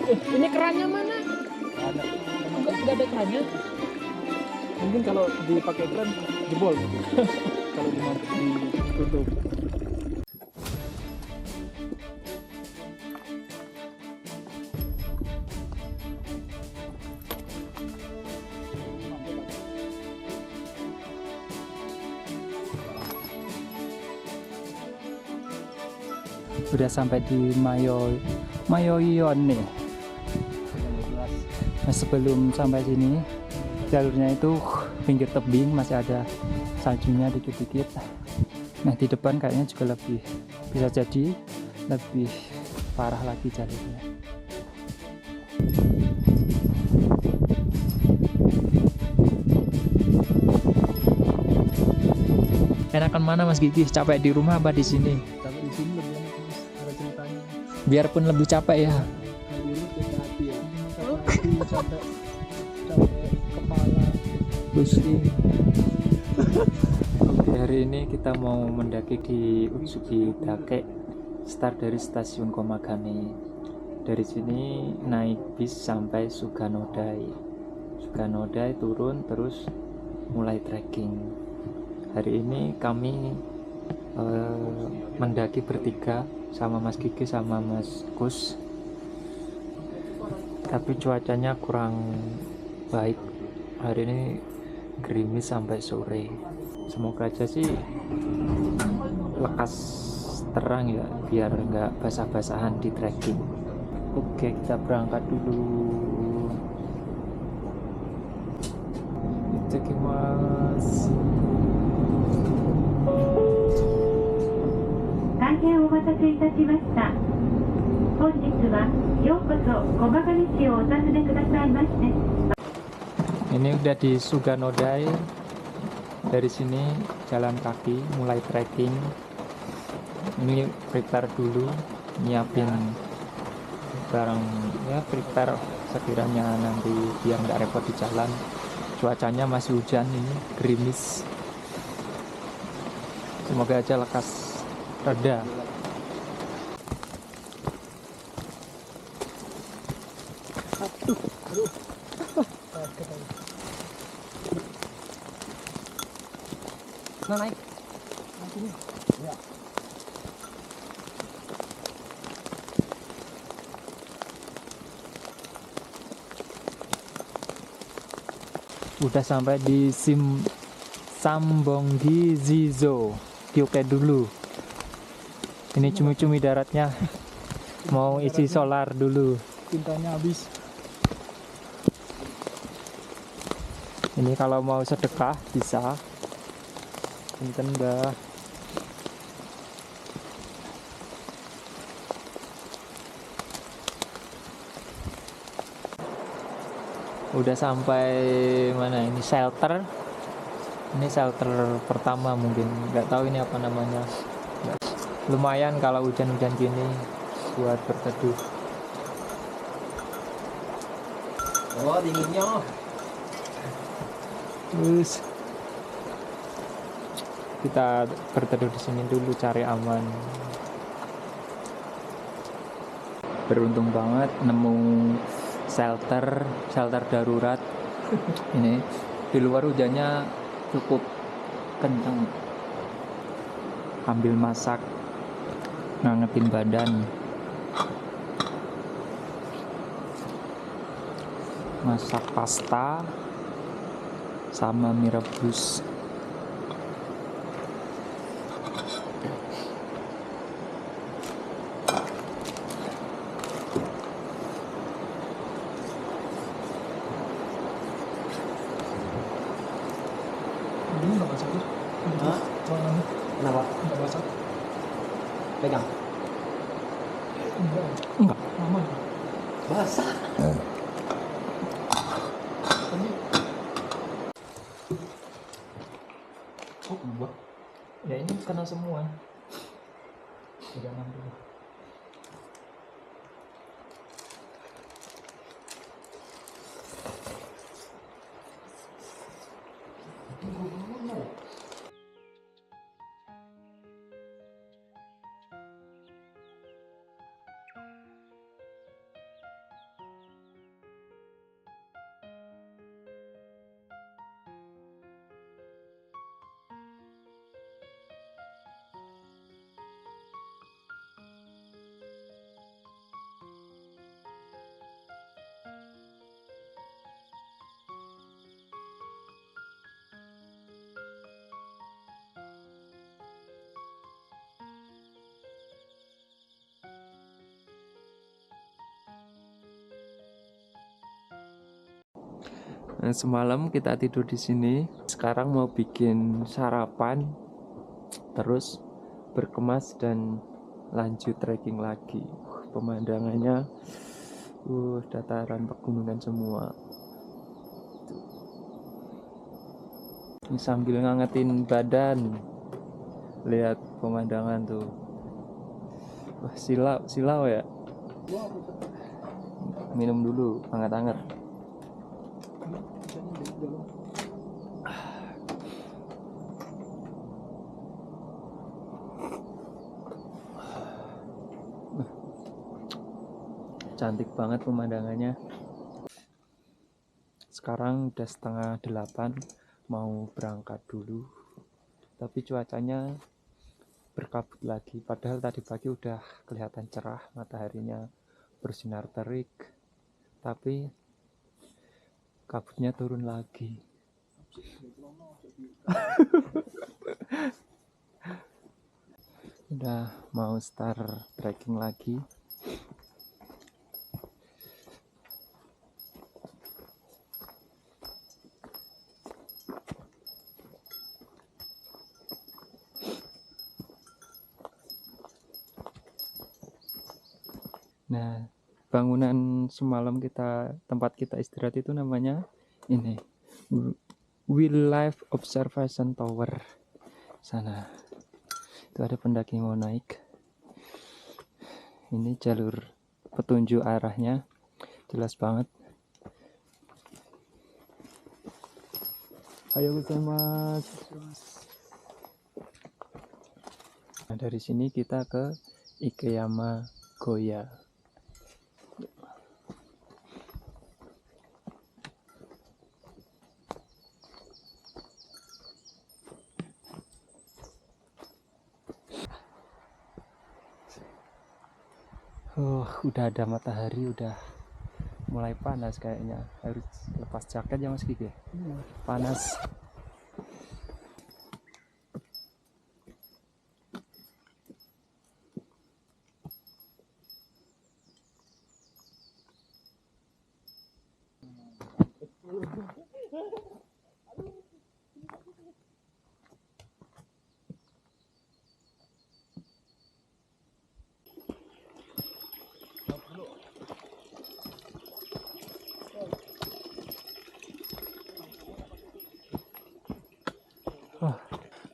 Ini kerannya mana? Ada. Enggak ada kerannya. Mungkin kalau dipakai keran jebol. Kalau ditutup. Udah sampai di Mayoiyon nih. Nah, sebelum sampai sini jalurnya itu pinggir tebing, masih ada saljunya dikit-dikit. Nah di depan kayaknya juga bisa jadi lebih parah lagi jalurnya. Enakan mana Mas Gigi? Capek di rumah apa di sini? Tapi di sini lebih enak Mas, ada ceritanya. Biarpun lebih capek ya. Kalau di rumah capek hati ya. Capek kepala. Pusing. Oke, hari ini kita mau mendaki di Utsugi Dake. Start dari stasiun Komagane. Dari sini naik bis sampai Suganodai. Suganodai turun terus mulai trekking. Hari ini kami mendaki bertiga sama Mas Gigi sama Mas Kus. Tapi cuacanya kurang baik. Hari ini gerimis sampai sore. Semoga aja sih lekas terang ya, biar nggak basah-basahan di trekking. Oke, kita berangkat dulu. Itadakimasu. 大変お待たせいたしました。本日はようこそ駒ヶ根市をお訪ねくださいまして。 Ini udah di Suganodai. Dari sini jalan kaki mulai trekking. Ini prepare dulu, nyiapin barang ya, prepare sekiranya nanti biar nggak repot di jalan. Cuacanya masih hujan, ini gerimis. Semoga aja lekas reda. Nah, naik. Ya. Udah sampai di Sambonggi Zizo. Oke dulu. Ini cumi-cumi daratnya. Mau isi solar dulu. Tintanya habis. Ini kalau mau sedekah bisa. Punten Mbah. Udah sampai mana ini, shelter. Ini shelter pertama mungkin, nggak tahu ini apa namanya. Lumayan kalau hujan-hujan gini buat berteduh. Oh, dinginnya. Terus kita berteduh di sini dulu, cari aman. Beruntung banget nemu shelter darurat. Ini di luar hujannya cukup kencang. Ambil masak, ngangetin badan. Masak pasta sama mie rebus. Ini nggak basah sih? Hah? Celana Kenapa? nggak basah? Pegang. Enggak. Aman. Basah. Tadi. Oh, enggak. Ya ini kena semua. Jangan dulu. Nah, semalam kita tidur di sini. Sekarang mau bikin sarapan, terus berkemas dan lanjut trekking lagi. Pemandangannya, dataran pegunungan semua. Ini sambil ngangetin badan, lihat pemandangan tuh. Wah, silau ya. Minum dulu, hangat-hangat. Cantik banget pemandangannya. Sekarang udah 7:30, mau berangkat dulu. Tapi cuacanya berkabut lagi. Padahal tadi pagi udah kelihatan cerah, mataharinya bersinar terik. Tapi kabutnya turun lagi. Udah mau start trekking lagi. Nah, bangunan semalam tempat kita istirahat itu namanya ini, Wildlife Observation Tower. Sana itu ada pendaki mau naik. Ini jalur petunjuk arahnya jelas banget. Ayo mas. Nah, dari sini kita ke Ikeyama Goya. Udah ada matahari, udah mulai panas kayaknya. Harus lepas jaket ya Mas Kiki. Panas.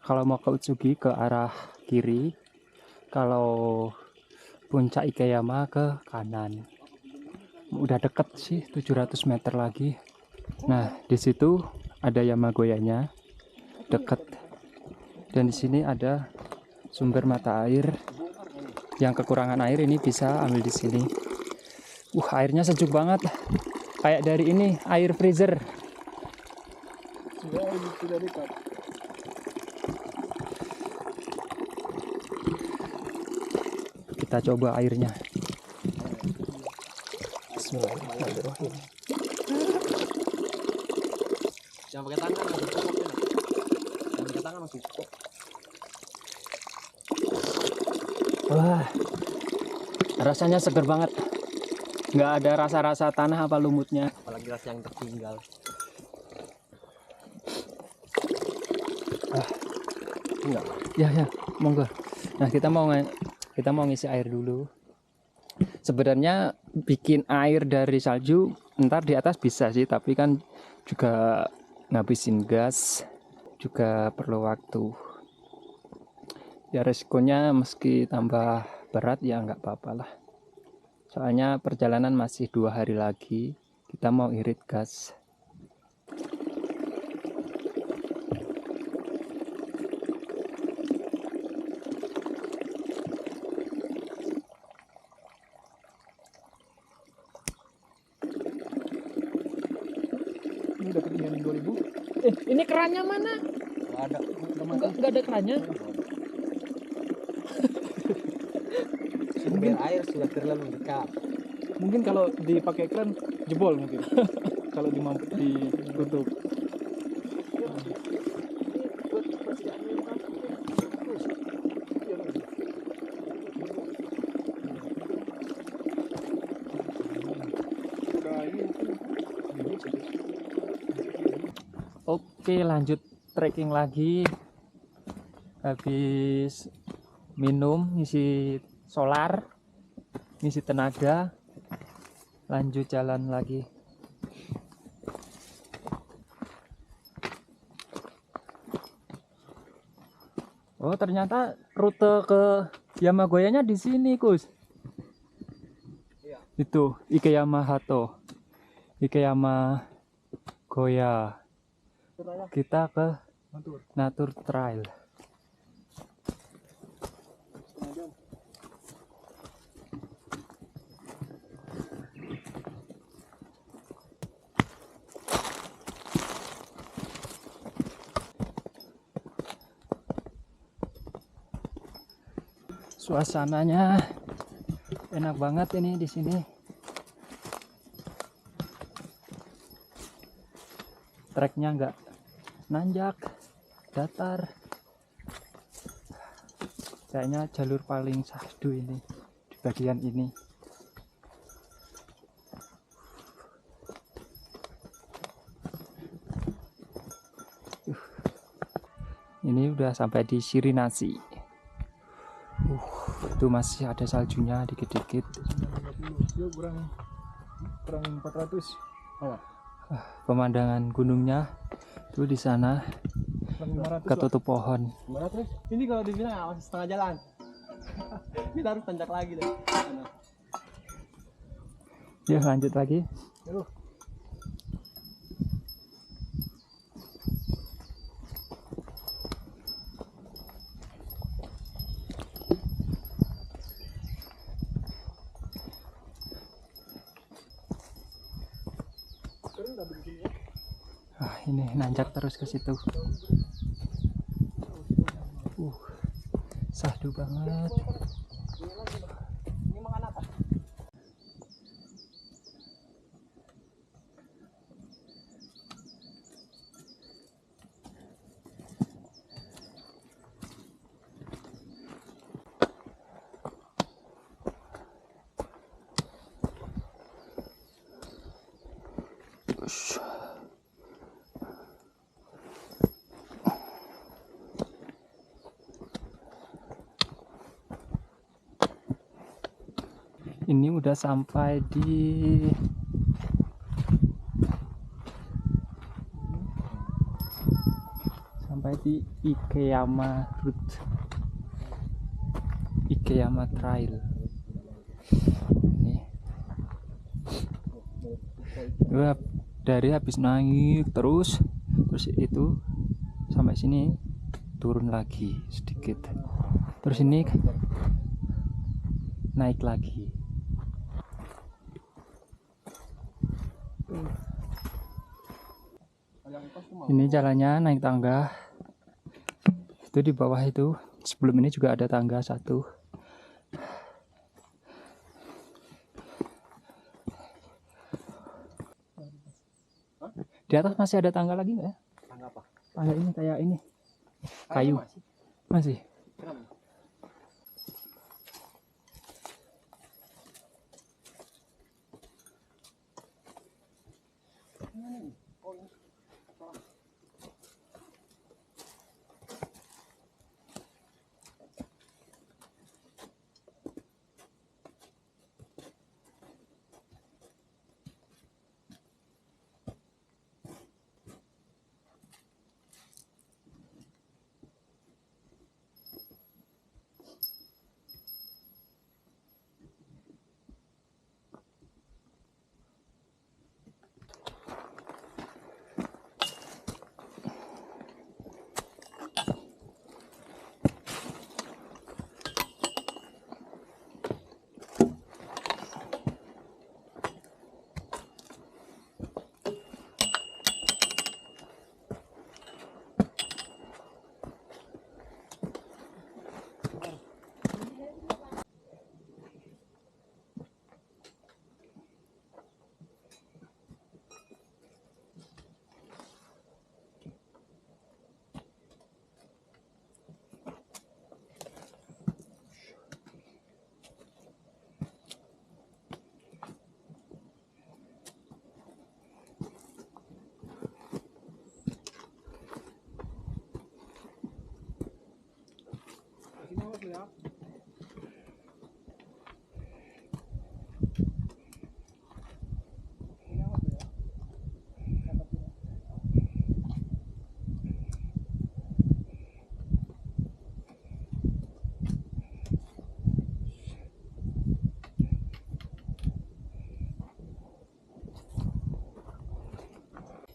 Kalau mau ke Utsugi ke arah kiri, kalau puncak Ikeyama ke kanan. Udah deket sih, 700 meter lagi. Nah, di situ ada Yamagoyanya, deket. Dan di sini ada sumber mata air. Yang kekurangan air ini bisa ambil di sini. Airnya sejuk banget. Kayak dari ini, air freezer. Sudah dekat. Kita coba airnya. Bismillahirrahmanirrahim. Jangan pakai tangan, masih cukup ya. Jangan pakai tangan, masih cukup. Wah, rasanya seger banget. Nggak ada rasa-rasa tanah apa lumutnya. Apalagi rasa yang tertinggal. Enggak. Ya, monggo. Nah, kita mau ngisi air dulu. Sebenarnya bikin air dari salju ntar di atas bisa sih, tapi kan juga ngabisin gas, juga perlu waktu. Ya resikonya meski tambah berat ya nggak apa-apa lah. Soalnya perjalanan masih 2 hari lagi, kita mau irit gas. Ini udah ketinggian 2000. Ini kerannya mana? Ada. Enggak ada kerannya. Sumber air sudah terlalu dekat. Mungkin kalau dipakai kran jebol mungkin. Kalau dimampu ditutup. Oke, lanjut trekking lagi. Habis minum, ngisi solar, ngisi tenaga, lanjut jalan lagi. Oh, ternyata rute ke Yamagoyanya di sini, Kus. Iya. Itu Ikeyama Hato. Ikeyama Goya. Kita ke Natur Trail. Suasananya enak banget ini di sini. Treknya nggak nanjak, datar. Kayaknya jalur paling sahdu ini di bagian ini. Ini udah sampai di Shirinasi. Itu masih ada saljunya dikit-dikit. Dia kurang 400. Pemandangan gunungnya tuh di sana Kurang 500 lah. ketutup pohon. Gimana terus? Ini kalau dibilang ya, masih setengah jalan. Kita harus tanjak lagi deh. Ya lanjut lagi. Aduh. Ini nanjak terus ke situ. Sahdu banget. Ini makan apa? Ini udah sampai di Ikeyama Route, Ikeyama Trail. Nih. Dari habis naik terus itu sampai sini turun lagi sedikit. Terus ini naik lagi. Ini jalannya naik tangga. Itu di bawah itu. Sebelum ini juga ada tangga satu. Di atas masih ada tangga lagi nggak ya? Tangga apa? Tangga ini kayak ini. Kayu. Masih. Kenapa?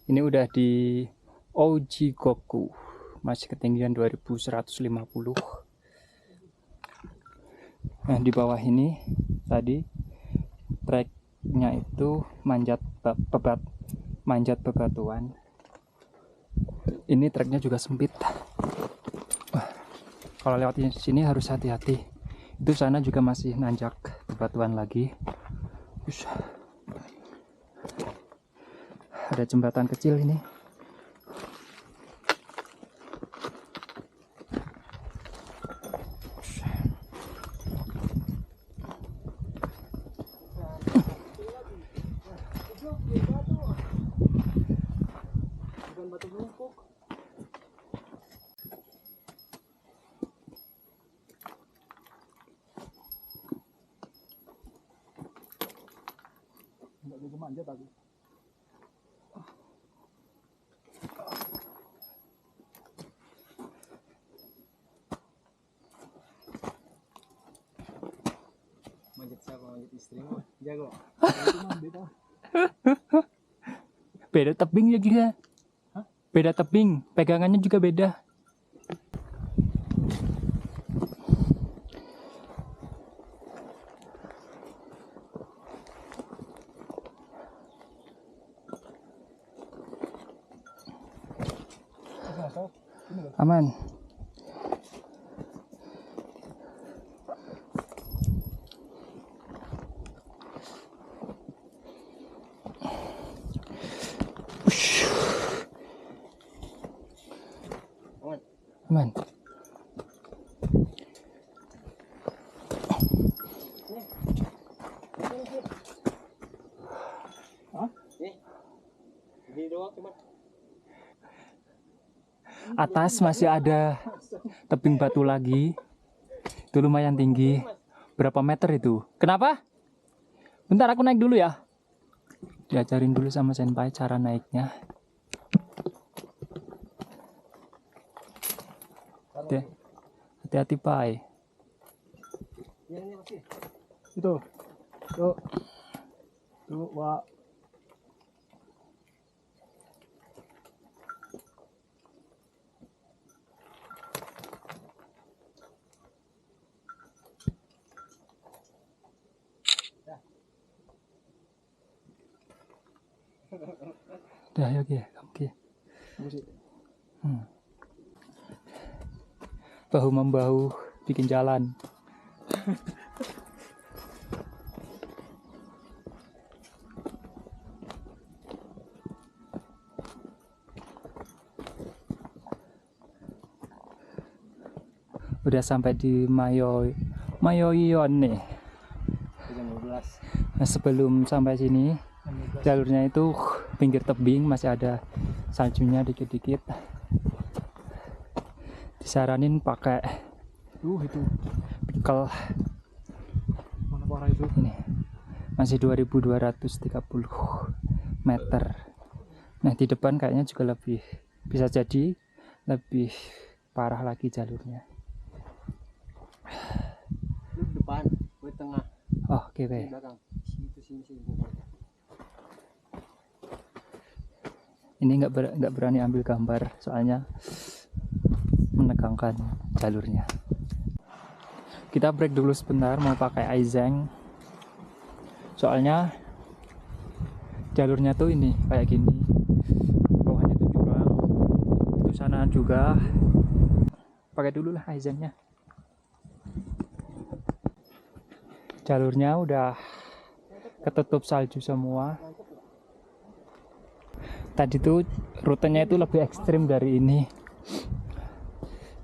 Ini udah di Ojigoku, masih ketinggian 2150. Nah, di bawah ini tadi treknya itu manjat bebatuan. Ini treknya juga sempit. Wah, kalau lewat sini harus hati-hati. Itu sana juga masih nanjak bebatuan lagi. Ush. Ada jembatan kecil ini. Bukan batu bungkuk. Enggak bisa manjat aku. Manjat siapa? Manjat istrimu. Jago. Beda tebing ya juga. Beda tebing, pegangannya juga beda. Aman. Aman. Ini doang cuma. Atas masih ada tebing batu lagi. Itu lumayan tinggi. Berapa meter itu? Kenapa? Bentar aku naik dulu ya. Diajarin dulu sama senpai cara naiknya. Hati-hati, Pai. Yang ini masih. Itu. Tuh. Tuh, Wak. Udah, yuk ya, oke. Bahu membahu bikin jalan. Udah sampai di Mayoion nih. Jam 12. Nah, sebelum sampai sini jalurnya itu pinggir tebing, masih ada saljunya dikit-dikit. Disaranin pakai Itu. bekal Mana parah itu? ini. Masih 2230 meter. Nah, di depan kayaknya juga lebih, bisa jadi lebih parah lagi jalurnya. Lu di depan, gue tengah, Oh, oke, di Be. belakang. Sini. Ini nggak berani ambil gambar soalnya menegangkan jalurnya. Kita break dulu sebentar, mau pakai Aizeng. Soalnya jalurnya tuh ini kayak gini. Bawahnya tuh jurang. Itu sana juga. Pakai dulu lah Aizengnya. Jalurnya udah ketutup salju semua. Tadi tuh rutenya itu lebih ekstrim dari ini.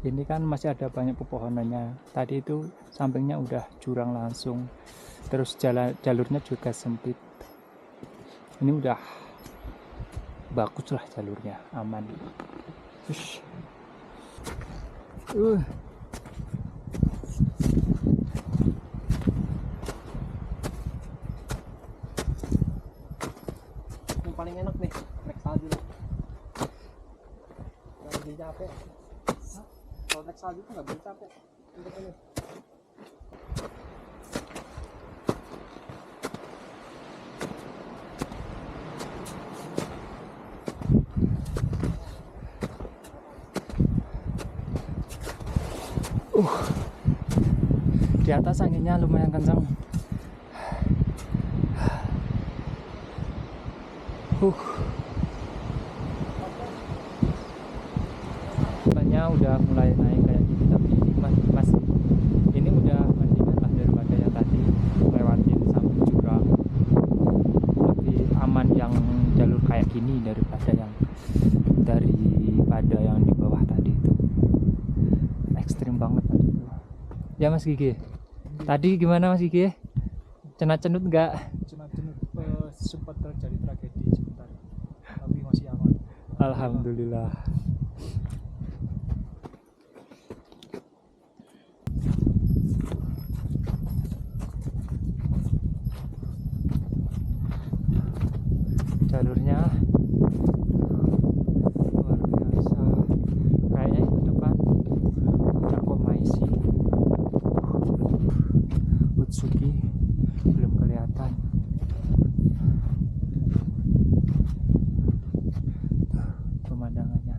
Ini kan masih ada banyak pepohonannya. Tadi itu sampingnya udah jurang langsung. Terus jalurnya juga sempit. Ini udah bagus lah jalurnya, aman. Ush. paling enak nih, naik salju nih. Nggak boleh capek. Kalau naik salju tuh nggak boleh capek. Untuk ini. Di atas anginnya lumayan kencang. Banyak udah mulai naik kayak gini, tapi masih ini udah mendingan lah daripada yang tadi lewatin samping jurang. Lebih aman yang jalur kayak gini daripada yang di bawah tadi itu. Ekstrim banget tadi itu. Ya Mas Gigi. Tadi gimana Mas Gigi? Cenut-cenut enggak? Cenut-cenut sempat terjadi tragedi sebentar, tapi masih aman. Alhamdulillah. Jalurnya luar biasa. Kayaknya itu depan Puncak Komaisi. Utsuki belum kelihatan. Pemandangannya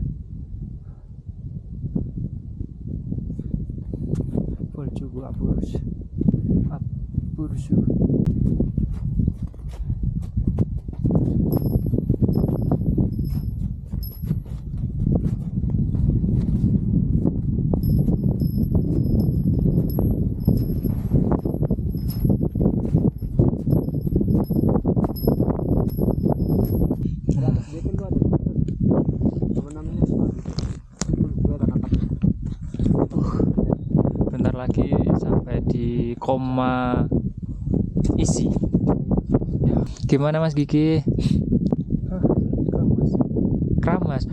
Voljubu Abursu. Dia kan tuh ada apa namanya? Gue ada dapat. Bentar lagi sampai di Komaisi. Gimana Mas Gigi? Keramas.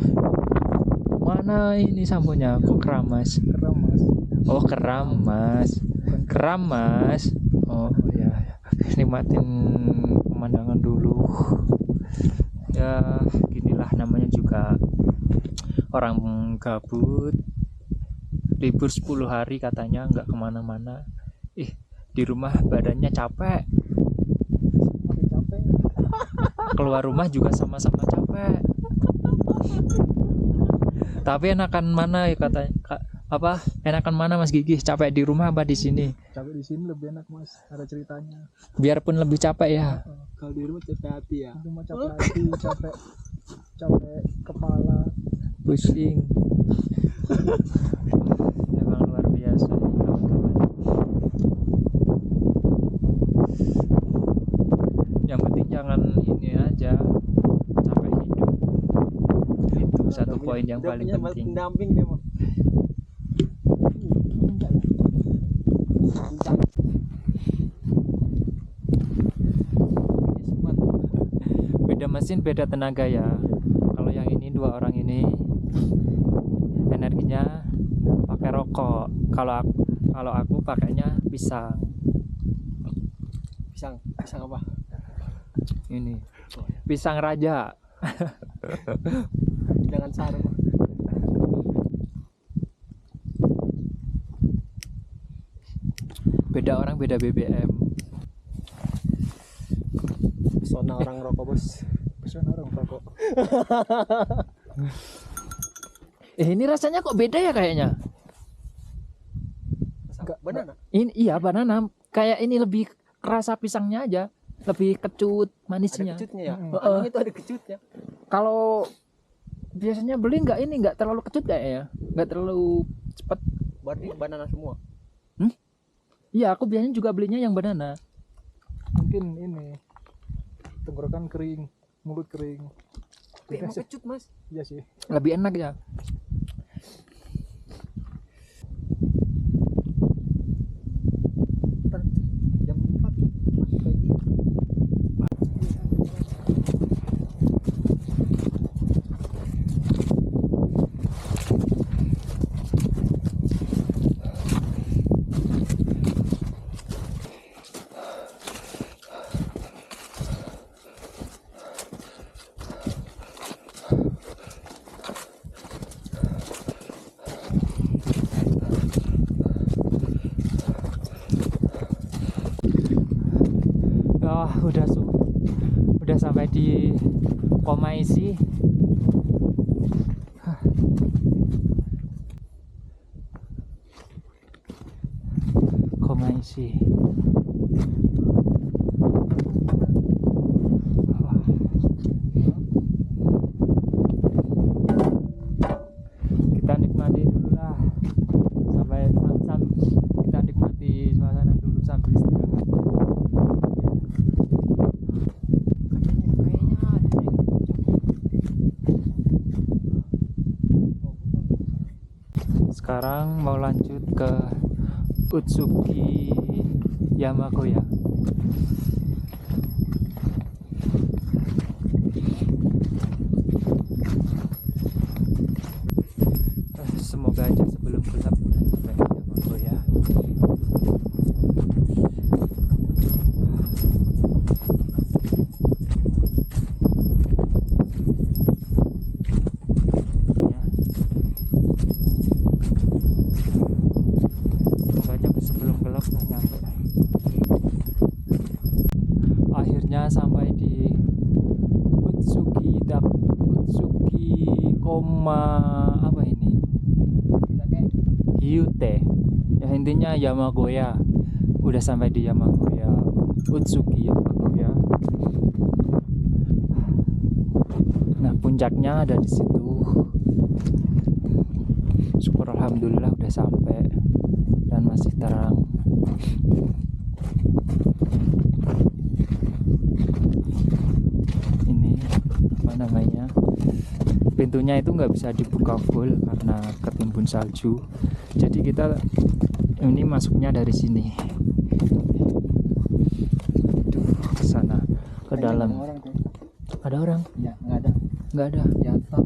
Mana ini samponya? Kok keramas? Keramas. Oh keramas. Keramas. Oh ya. Nikmatin pemandangan dulu. Ya ginilah namanya juga orang gabut. Libur 10 hari katanya nggak kemana-mana. Di rumah badannya capek. Keluar rumah juga sama-sama capek. Tapi enakan mana ya katanya? Enakan mana Mas Gigi? Capek di rumah apa di sini? Capek di sini lebih enak Mas, ada ceritanya. Biarpun lebih capek ya. Kalau di rumah capek hati ya. Itu mah capek hati, capek kepala. Pusing. Emang luar biasa nih kawan-kawan. Yang penting jangan ini aja sampai hidup. Itu satu poin yang paling penting. Pendamping dia mah. Beda mesin beda tenaga ya. Kalau yang ini dua orang ini energinya pakai rokok. Kalau aku pakainya pisang. Pisang apa? Ini pisang raja. Jangan sarung. Beda orang beda BBM. Pesona orang rokok bos. Pesona orang rokok. Ini rasanya kok beda ya kayaknya. Enggak, banana. Ini iya banana. Kayak ini lebih kerasa pisangnya aja, lebih kecut Ada manisnya. kecutnya ya. Heeh. Itu ada kecutnya. Kalau biasanya beli nggak terlalu kecut kayaknya, nggak terlalu cepet. Berarti banana semua. Iya, aku biasanya juga belinya yang banana. Mungkin ini tenggorokan kering, mulut kering. Tapi emang kecut mas. Iya sih. Lebih enak ya. Jam 4 masih kayak gitu. Wah, udah sampai di Komaisi. Hah. Komaisi. Wah. Kita nikmati dulu lah sampai kita nikmati suasana dulu sambil istirahat. Sekarang mau lanjut ke Utsuki Yamagoya. Semoga aja sebelum gelap sampai Yamagoya. Semoga aja sebelum gelap udah nyampe. Akhirnya sampai di Utsuki Koma apa ini? Hyute. Ya intinya Yamagoya. Udah sampai di Yamagoya. Utsuki Yamagoya. Nah, puncaknya ada di situ. Syukur alhamdulillah udah sampai dan masih terang. Ini apa namanya? Pintunya itu nggak bisa dibuka full karena ketimbun salju. Jadi kita ini masuknya dari sini. Aduh, ke sana, ke dalam. Ada orang? Ya, nggak ada. Nggak ada. Ya, tak.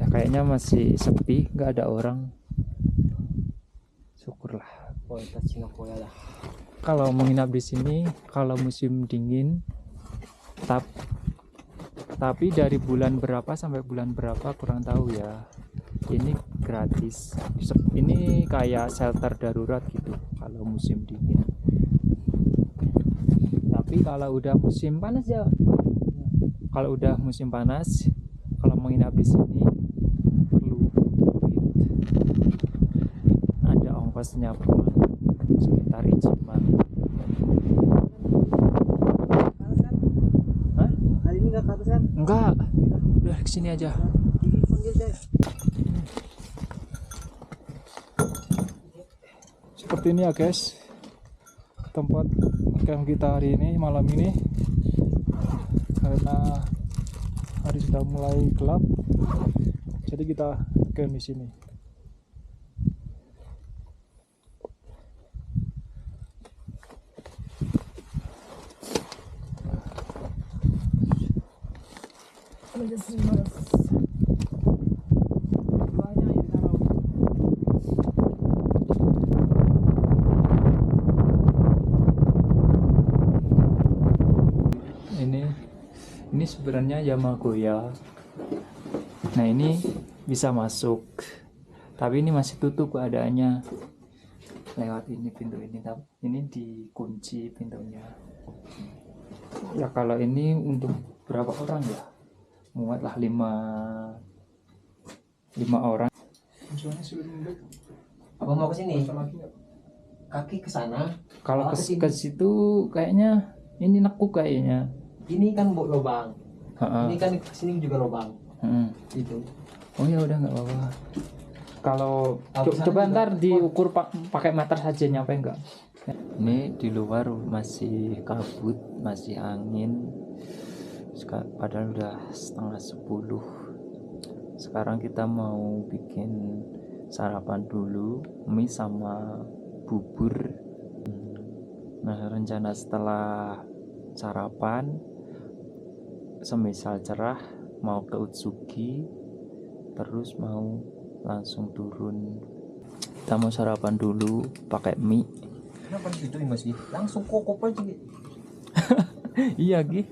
Ya, kayaknya masih sepi, nggak ada orang. Syukurlah. Oh, itu Singapura lah. Kalau menginap di sini, kalau musim dingin, tapi dari bulan berapa sampai bulan berapa kurang tahu ya. Ini gratis. Ini kayak shelter darurat gitu kalau musim dingin. Tapi kalau udah musim panas ya. Kalau udah musim panas, kalau menginap di sini perlu ada ongkosnya per malam sekitar Ichiman. Hah? Hari ini nggak ke atas kan? Enggak, udah kesini aja. Seperti ini ya guys, tempat camp kita hari ini, malam ini, karena hari sudah mulai gelap, jadi kita camp di sini. Ini sebenarnya Yamagoya. Nah, ini bisa masuk, tapi ini masih tutup keadaannya. Lewat ini pintu ini, ini dikunci pintunya. Ya kalau ini untuk berapa orang ya? Muatlah 5 orang. Apa mau ke sini? Kaki ke sana. Kalau ke situ kayaknya ini nekuk kayaknya. Ini kan lubang. Ha-ha. Ini kan ke sini juga lubang. Itu. Oh ya udah nggak apa-apa. Kalau Aku coba sana ntar juga. diukur pakai meter saja nyampe enggak? Ini di luar masih kabut, masih angin. Padahal udah 9:30. Sekarang kita mau bikin sarapan dulu, mie sama bubur. Nah, rencana setelah sarapan, semisal cerah mau ke Utsuki, terus mau langsung turun. Kita mau sarapan dulu pakai mie. Kenapa di situ masih langsung kokop aja gitu. Iya Gi.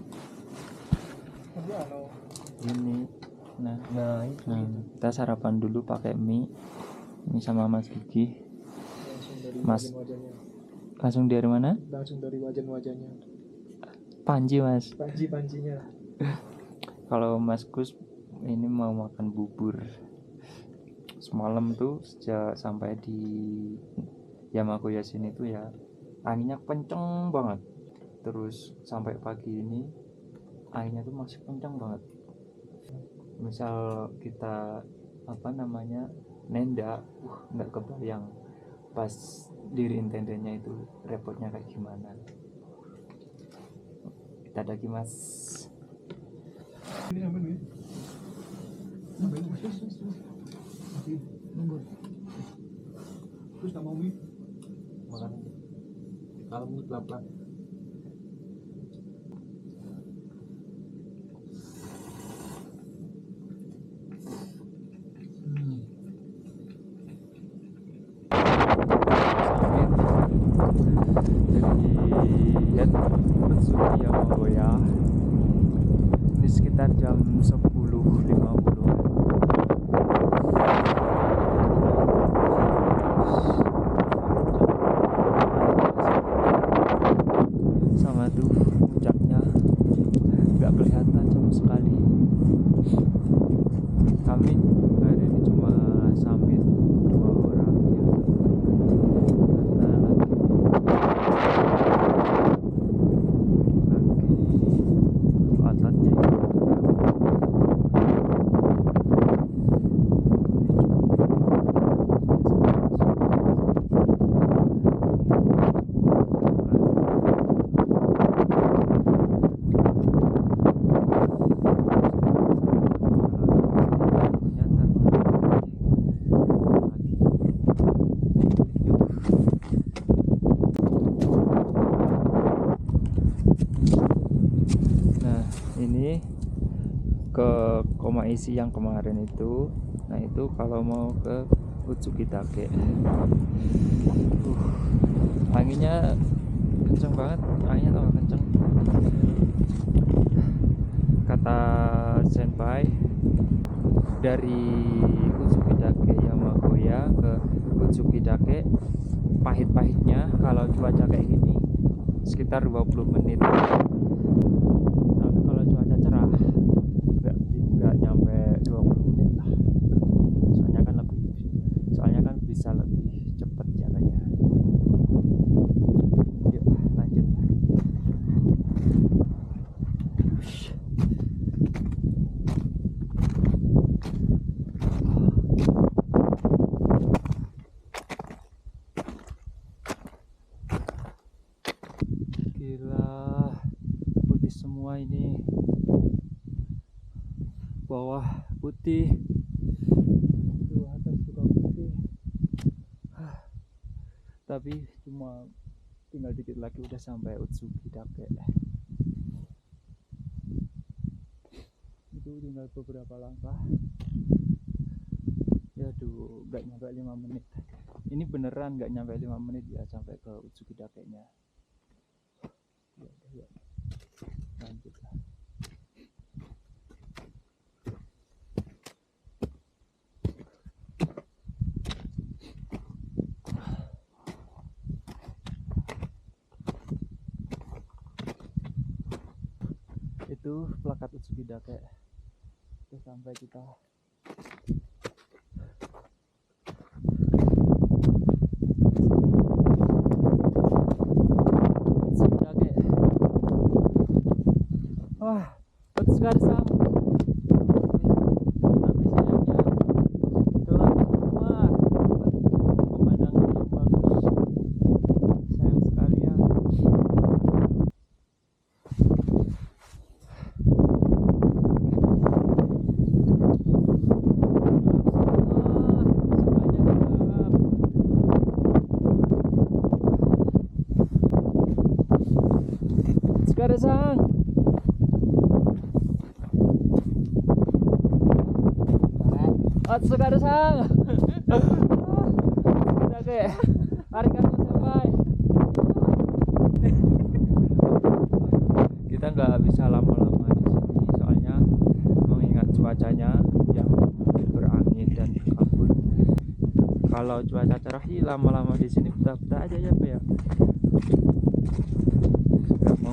Ini. Nah, itu. kita sarapan dulu pakai mie. Ini sama Mas Gigi. Langsung dari Mas. wajan-wajannya. Langsung dari mana? Langsung dari wajan-wajannya. Panji Mas. Panji-panjinya. Kalau Mas Gus ini mau makan bubur. Semalam tuh sejak sampai di Yamagoya sini tuh ya anginnya kenceng banget. Terus sampai pagi ini anginnya tuh masih kenceng banget. Misal kita nenda, nggak kebayang pas diriin tendanya itu repotnya kayak gimana. Kita daki Mas. Ini apa nih? Nunggu. Terus tak mau mie? Makan. Kalau mau pelan-pelan. Lihat Utsuki Yamagoya. Ini sekitar jam 10.50. Sama tuh puncaknya nggak kelihatan sama sekali. Kami hari ini cuma summit 2 orang ya. Karena lagi ototnya ini ke Komaisi yang kemarin itu. Nah itu kalau mau ke Utsuki Dake, anginnya kenceng banget, anginnya tambah kenceng. Kata senpai, dari Utsuki Dake Yamagoya ke Utsuki Dake pahit-pahitnya kalau cuaca kayak gini sekitar 20 menit. Tapi kalau cuaca cerah nggak nyampe 20 menit lah. Soalnya kan bisa lebih cepat jalannya. Yuk lanjut. Gila, putih semua ini. Bawah putih, tuh atas juga putih. Tapi cuma tinggal dikit lagi udah sampai Utsuki Dake. Itu tinggal beberapa langkah. Yaduh, nggak nyampe 5 menit. Ini beneran nggak nyampe 5 menit ya sampai ke Utsuki Dake-nya. Ya. Lanjut lah. Itu plakat Utsuki Dake. Terus sampai kita Utsuki Dake. Wah, Utsukaresam. Tapi sayangnya gelap semua. Pemandangannya bagus. Sayang sekali ya. Utsukaresam. Otsukaresam. Oke. Arigatou senpai. Kita nggak bisa lama-lama di sini soalnya mengingat cuacanya yang berangin dan kabut. Kalau cuaca cerah sih lama-lama di sini betah-betah aja ya Pak ya. Nggak mau